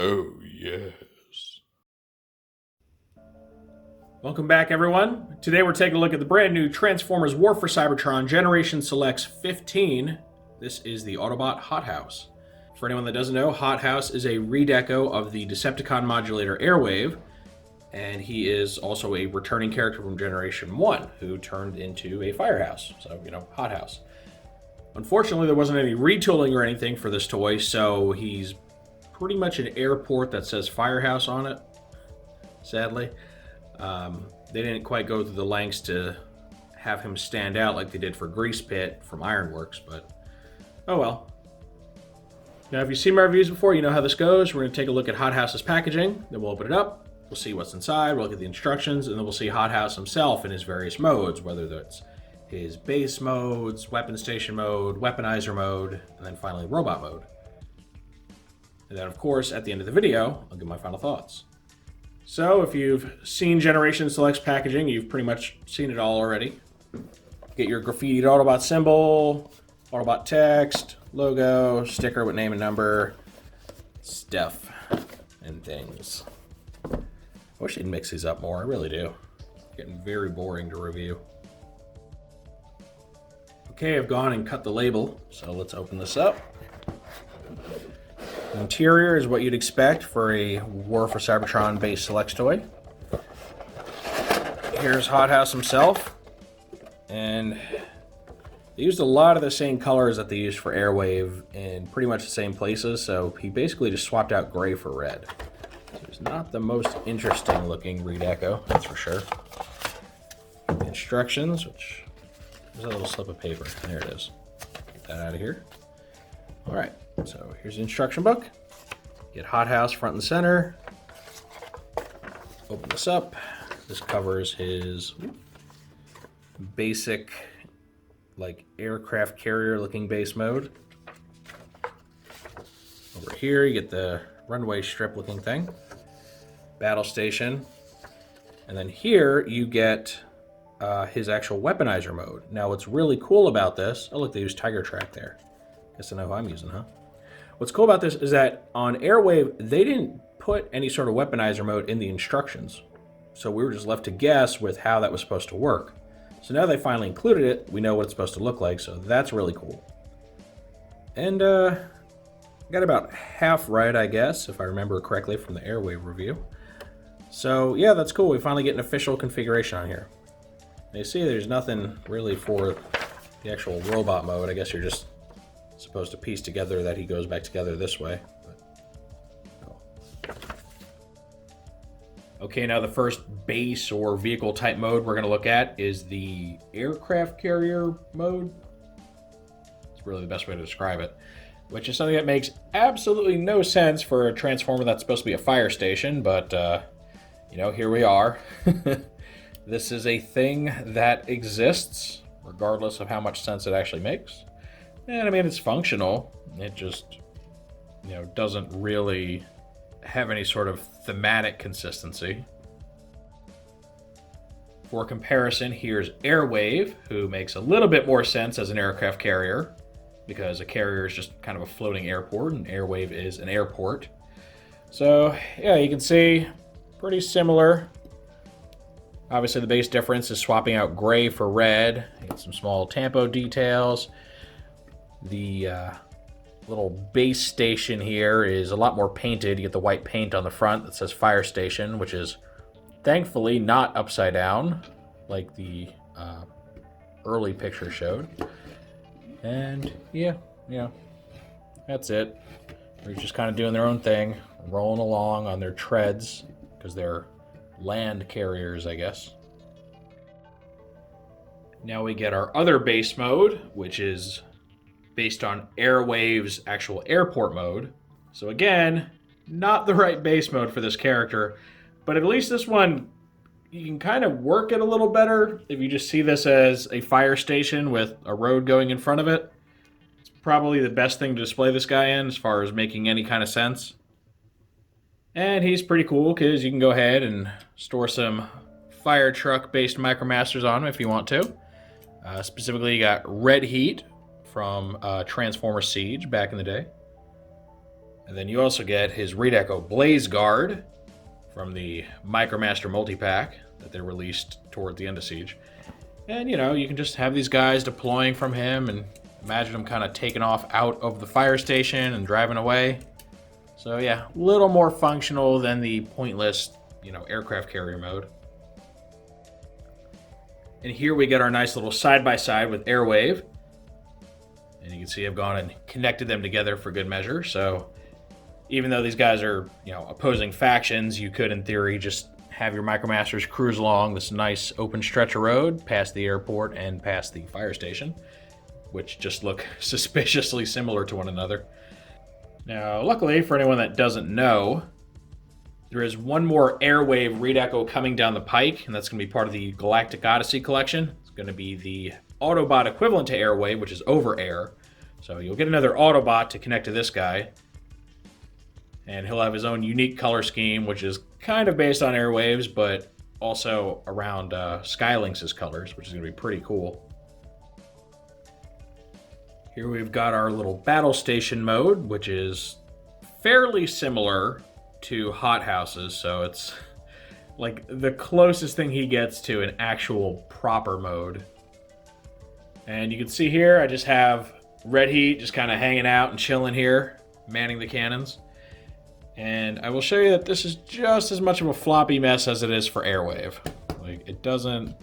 Oh, yes. Welcome back, everyone. Today we're taking a look at the brand new Transformers War for Cybertron Generation Selects 15. This is the Autobot Hothouse. For anyone that doesn't know, Hothouse is a redeco of the Decepticon Modulator Airway, and he is also a returning character from Generation 1 who turned into a firehouse, so, Hothouse. Unfortunately, there wasn't any retooling or anything for this toy, so he's pretty much an airport that says firehouse on it, sadly. They didn't quite go through the lengths to have him stand out like they did for Grease Pit from Ironworks, but oh well. Now, if you've seen my reviews before, you know how this goes. We're going to take a look at Hothouse's packaging, then we'll open it up, we'll see what's inside, we'll look at the instructions, and then we'll see Hothouse himself in his various modes, whether that's his base modes, weapon station mode, weaponizer mode, and then finally robot mode. And then, of course, at the end of the video, I'll give my final thoughts. So, if you've seen Generation Selects packaging, you've pretty much seen it all already. Get your graffitied Autobot symbol, Autobot text, logo, sticker with name and number, stuff, and things. I wish they'd mix these up more, I really do. It's getting very boring to review. Okay, I've gone and cut the label, so let's open this up. The interior is what you'd expect for a War for Cybertron based Selects toy. Here's Hothouse himself, and they used a lot of the same colors that they used for Airway in pretty much the same places, so he basically just swapped out gray for red. So it's not the most interesting looking redeco, that's for sure. Instructions, which there's a little slip of paper. There it is. Get that out of here. All right, so here's the instruction book. Get Hothouse front and center. Open this up. This covers his basic, like, aircraft carrier looking base mode. Over here, you get the runway strip looking thing. Battle station. And then here, you get his actual weaponizer mode. Now, what's really cool about this, oh look, they use Tiger Track there. Guess I know who I'm using, huh? What's cool about this is that on Airway, they didn't put any sort of weaponizer mode in the instructions. So we were just left to guess with how that was supposed to work. So now they finally included it, we know what it's supposed to look like, so that's really cool. And got about half right, I guess, if I remember correctly from the Airway review. So yeah, that's cool. We finally get an official configuration on here. You see there's nothing really for the actual robot mode. I guess you're just supposed to piece together that he goes back together this way. But, okay, now the first base or vehicle type mode we're going to look at is the aircraft carrier mode. It's really the best way to describe it, which is something that makes absolutely no sense for a Transformer that's supposed to be a fire station, but here we are. This is a thing that exists, regardless of how much sense it actually makes. And I mean, it's functional. It just, doesn't really have any sort of thematic consistency. For comparison, here's Airway, who makes a little bit more sense as an aircraft carrier, because a carrier is just kind of a floating airport, and Airway is an airport. So, yeah, you can see, pretty similar. Obviously, the base difference is swapping out gray for red. You get some small tampo details. The little base station here is a lot more painted. You get the white paint on the front that says Fire Station, which is thankfully not upside down like the early picture showed. And yeah, that's it. They're just kind of doing their own thing, rolling along on their treads, because they're land carriers, I guess. Now we get our other base mode, which is based on Airway's actual airport mode. So again, not the right base mode for this character, but at least this one, you can kind of work it a little better if you just see this as a fire station with a road going in front of it. It's probably the best thing to display this guy in as far as making any kind of sense. And he's pretty cool because you can go ahead and store some fire truck based Micromasters on him if you want to. Specifically, you got Red Heat from Transformers Siege back in the day. And then you also get his Redeco Blaze Guard from the Micromaster multi-pack that they released toward the end of Siege. And, you know, you can just have these guys deploying from him and imagine them kind of taking off out of the fire station and driving away. So, yeah, a little more functional than the pointless, you know, aircraft carrier mode. And here we get our nice little side-by-side with Airwave. And you can see I've gone and connected them together for good measure. So even though these guys are, you know, opposing factions, you could, in theory, just have your Micromasters cruise along this nice open stretch of road past the airport and past the fire station, which just look suspiciously similar to one another. Now, luckily, for anyone that doesn't know, there is one more Airwave Redeco coming down the pike, and that's going to be part of the Galactic Odyssey collection. It's going to be the Autobot equivalent to Airwave, which is Over Air. So you'll get another Autobot to connect to this guy. And he'll have his own unique color scheme, which is kind of based on Airwave's, but also around Skylynx's colors, which is going to be pretty cool. Here we've got our little battle station mode, which is fairly similar to Hothouse's, so it's like the closest thing he gets to an actual proper mode. And you can see here, I just have Red Heat just kind of hanging out and chilling here, manning the cannons. And I will show you that this is just as much of a floppy mess as it is for Airwave. Like, it doesn't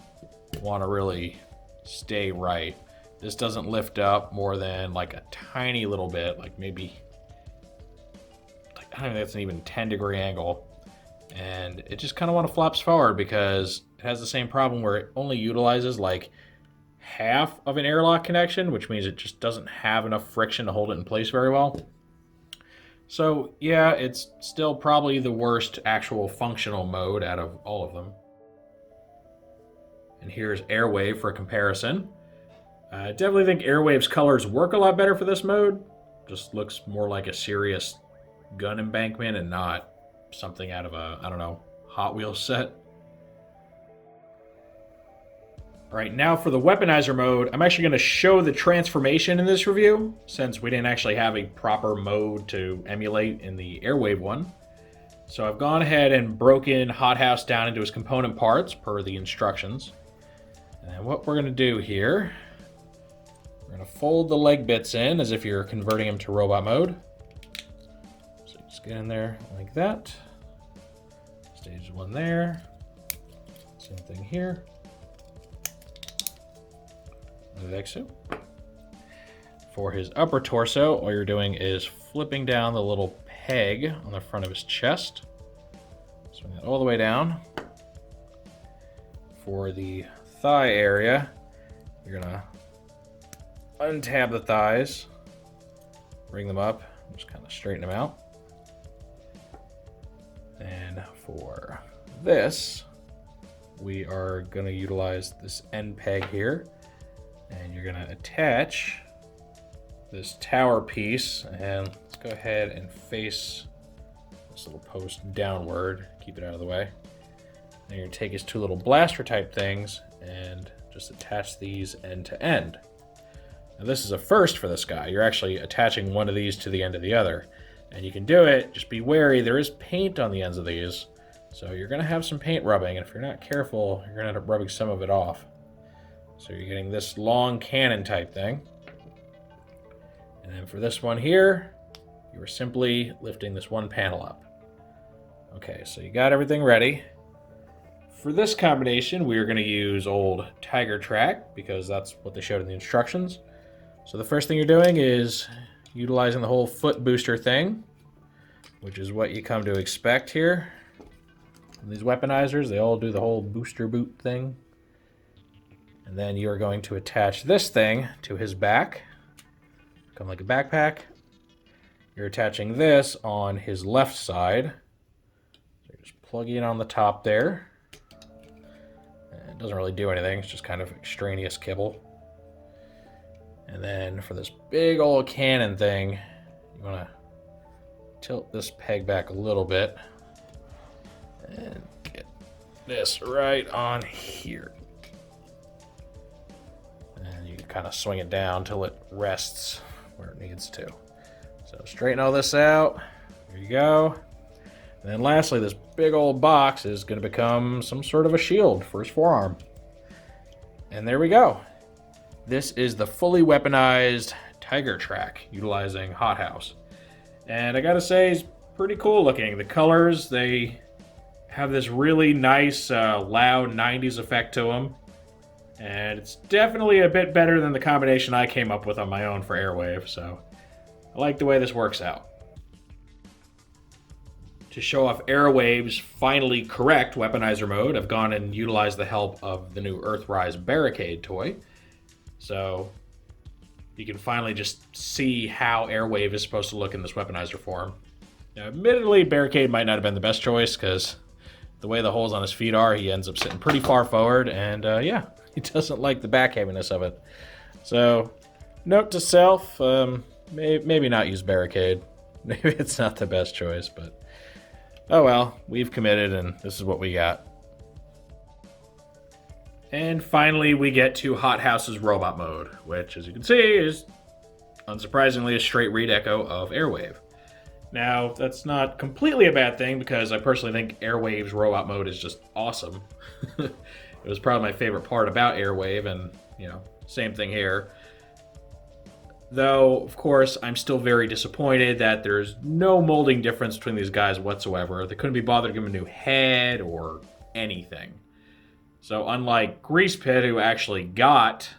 want to really stay right. This doesn't lift up more than like a tiny little bit, like maybe, like, I don't think that's an even 10-degree angle. And it just kind of want to flops forward because it has the same problem where it only utilizes like half of an airlock connection, which means it just doesn't have enough friction to hold it in place very well. So yeah, it's still probably the worst actual functional mode out of all of them. And here's Airwave for comparison. I definitely think Airwave's colors work a lot better for this mode. Just looks more like a serious gun embankment and not something out of a, I don't know, Hot Wheels set. Alright, now for the Weaponizer mode, I'm actually going to show the transformation in this review, since we didn't actually have a proper mode to emulate in the Airwave one. So I've gone ahead and broken Hothouse down into its component parts per the instructions. And what we're going to do here, we're going to fold the leg bits in as if you're converting them to robot mode. So just get in there like that. Stage one there. Same thing here. Like so. For his upper torso, all you're doing is flipping down the little peg on the front of his chest. Swing that all the way down. For the thigh area, you're gonna untab the thighs, bring them up, just kind of straighten them out. And for this, we are gonna utilize this end peg here. And you're gonna attach this tower piece, and let's go ahead and face this little post downward, keep it out of the way. And you're gonna take his two little blaster type things and just attach these end to end. Now this is a first for this guy. You're actually attaching one of these to the end of the other. And you can do it, just be wary, there is paint on the ends of these. So you're gonna have some paint rubbing, and if you're not careful, you're gonna end up rubbing some of it off. So you're getting this long cannon type thing. And then for this one here, you are simply lifting this one panel up. Okay, so you got everything ready. For this combination, we are going to use old Tiger Track because that's what they showed in the instructions. So the first thing you're doing is utilizing the whole foot booster thing, which is what you come to expect here. And these weaponizers, they all do the whole booster boot thing. And then you're going to attach this thing to his back. Come like a backpack. You're attaching this on his left side. So you're just plugging it on the top there. And it doesn't really do anything. It's just kind of extraneous kibble. And then for this big old cannon thing, you want to tilt this peg back a little bit. And get this right on here. Kind of swing it down till it rests where it needs to. So straighten all this out, There you go. And then lastly, this big old box is going to become some sort of a shield for his forearm. And there we go. This is the fully weaponized Tiger Track utilizing Hothouse. And I gotta say, it's pretty cool looking. The colors, they have this really nice, loud 90s effect to them. And it's definitely a bit better than the combination I came up with on my own for Airwave, so I like the way this works out. To show off Airwave's finally correct Weaponizer Mode, I've gone and utilized the help of the new Earthrise Barricade toy. So you can finally just see how Airwave is supposed to look in this Weaponizer form. Now, admittedly, Barricade might not have been the best choice, because the way the holes on his feet are, he ends up sitting pretty far forward, and yeah, he doesn't like the back heaviness of it. So, note to self, maybe not use Barricade. Maybe it's not the best choice, but oh well, we've committed, and this is what we got. And finally, we get to Hothouse's Robot Mode, which, as you can see, is unsurprisingly a straight read echo of Airwave. Now, that's not completely a bad thing, because I personally think Airwave's Robot Mode is just awesome. It was probably my favorite part about Airwave, and, you know, same thing here. Though, of course, I'm still very disappointed that there's no molding difference between these guys whatsoever. They couldn't be bothered to give him a new head or anything. So unlike Grease Pit, who actually got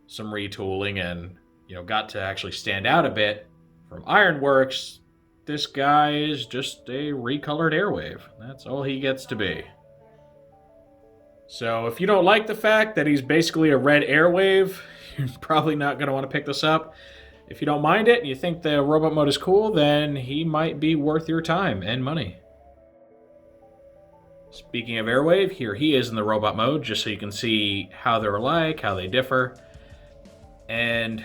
some retooling and, you know, got to actually stand out a bit from Ironworks, this guy is just a recolored Airwave. That's all he gets to be. So if you don't like the fact that he's basically a red Airwave, you're probably not going to want to pick this up. If you don't mind it and you think the robot mode is cool, then he might be worth your time and money. Speaking of Airwave, here he is in the robot mode, just so you can see how they're alike, how they differ. And,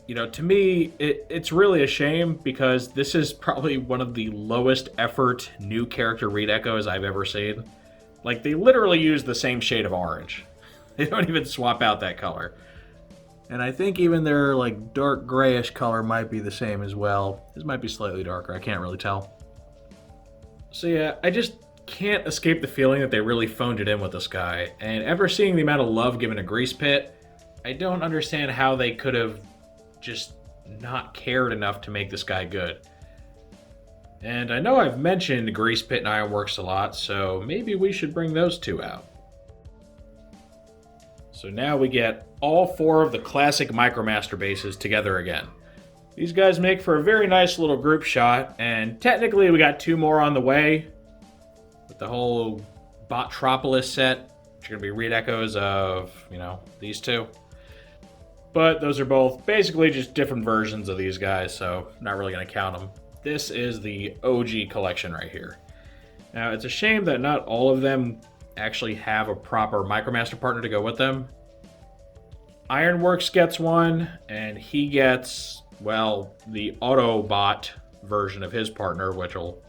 you know, to me, it's really a shame, because this is probably one of the lowest effort new character read echoes I've ever seen. Like, they literally use the same shade of orange. They don't even swap out that color. And I think even their, like, dark grayish color might be the same as well. This might be slightly darker, I can't really tell. So yeah, I just can't escape the feeling that they really phoned it in with this guy. And after seeing the amount of love given to Grease Pit, I don't understand how they could have just not cared enough to make this guy good. And I know I've mentioned Grease Pit and Ironworks a lot, so maybe we should bring those two out. So now we get all four of the classic Micromaster bases together again. These guys make for a very nice little group shot, and technically we got two more on the way, with the whole Botropolis set, which are going to be read echoes of, you know, these two. But those are both basically just different versions of these guys, so I'm not really going to count them. This is the OG collection right here. Now, it's a shame that not all of them actually have a proper Micromaster partner to go with them. Ironworks gets one, and he gets, well, the Autobot version of his partner, which will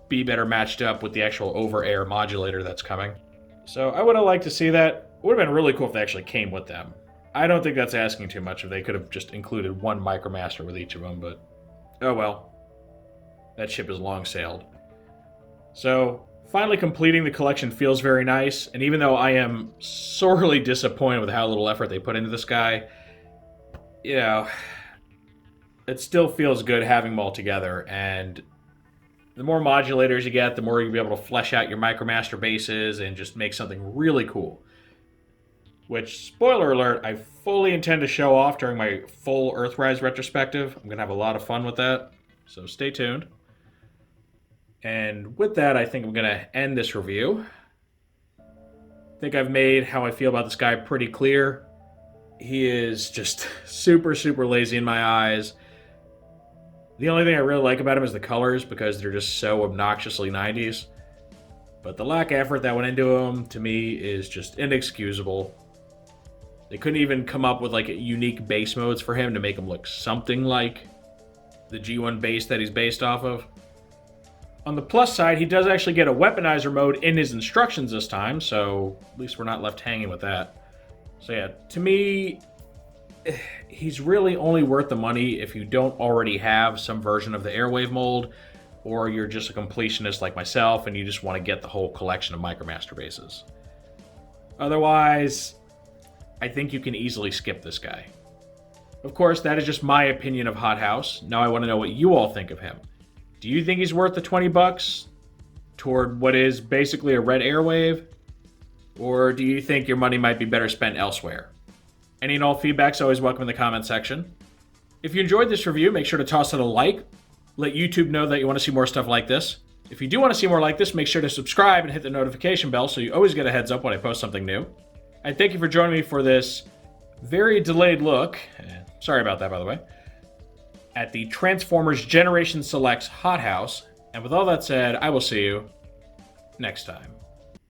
be better matched up with the actual over-air modulator that's coming. So I would have liked to see that. It would have been really cool if they actually came with them. I don't think that's asking too much if they could have just included one Micromaster with each of them, but oh well. That ship is long sailed. So finally completing the collection feels very nice, and even though I am sorely disappointed with how little effort they put into this guy, you know, it still feels good having them all together, and the more modulators you get, the more you'll be able to flesh out your Micromaster bases and just make something really cool. Which, spoiler alert, I fully intend to show off during my full Earthrise retrospective. I'm going to have a lot of fun with that, so stay tuned. And with that, I think I'm going to end this review. I think I've made how I feel about this guy pretty clear. He is just super, super lazy in my eyes. The only thing I really like about him is the colors, because they're just so obnoxiously 90s. But the lack of effort that went into him, to me, is just inexcusable. They couldn't even come up with like unique base modes for him to make him look something like the G1 base that he's based off of. On the plus side, he does actually get a Weaponizer mode in his instructions this time, so at least we're not left hanging with that. So yeah, to me, he's really only worth the money if you don't already have some version of the Airwave mold, or you're just a completionist like myself and you just want to get the whole collection of Micromaster bases. Otherwise, I think you can easily skip this guy. Of course, that is just my opinion of Hot House. Now I want to know what you all think of him. Do you think he's worth the $20 toward what is basically a red Airwave? Or do you think your money might be better spent elsewhere? Any and all feedback's always welcome in the comment section. If you enjoyed this review, make sure to toss it a like. Let YouTube know that you want to see more stuff like this. If you do want to see more like this, make sure to subscribe and hit the notification bell so you always get a heads up when I post something new. And thank you for joining me for this very delayed look, sorry about that by the way, at the Transformers Generation Selects Hot House. And with all that said, I will see you next time.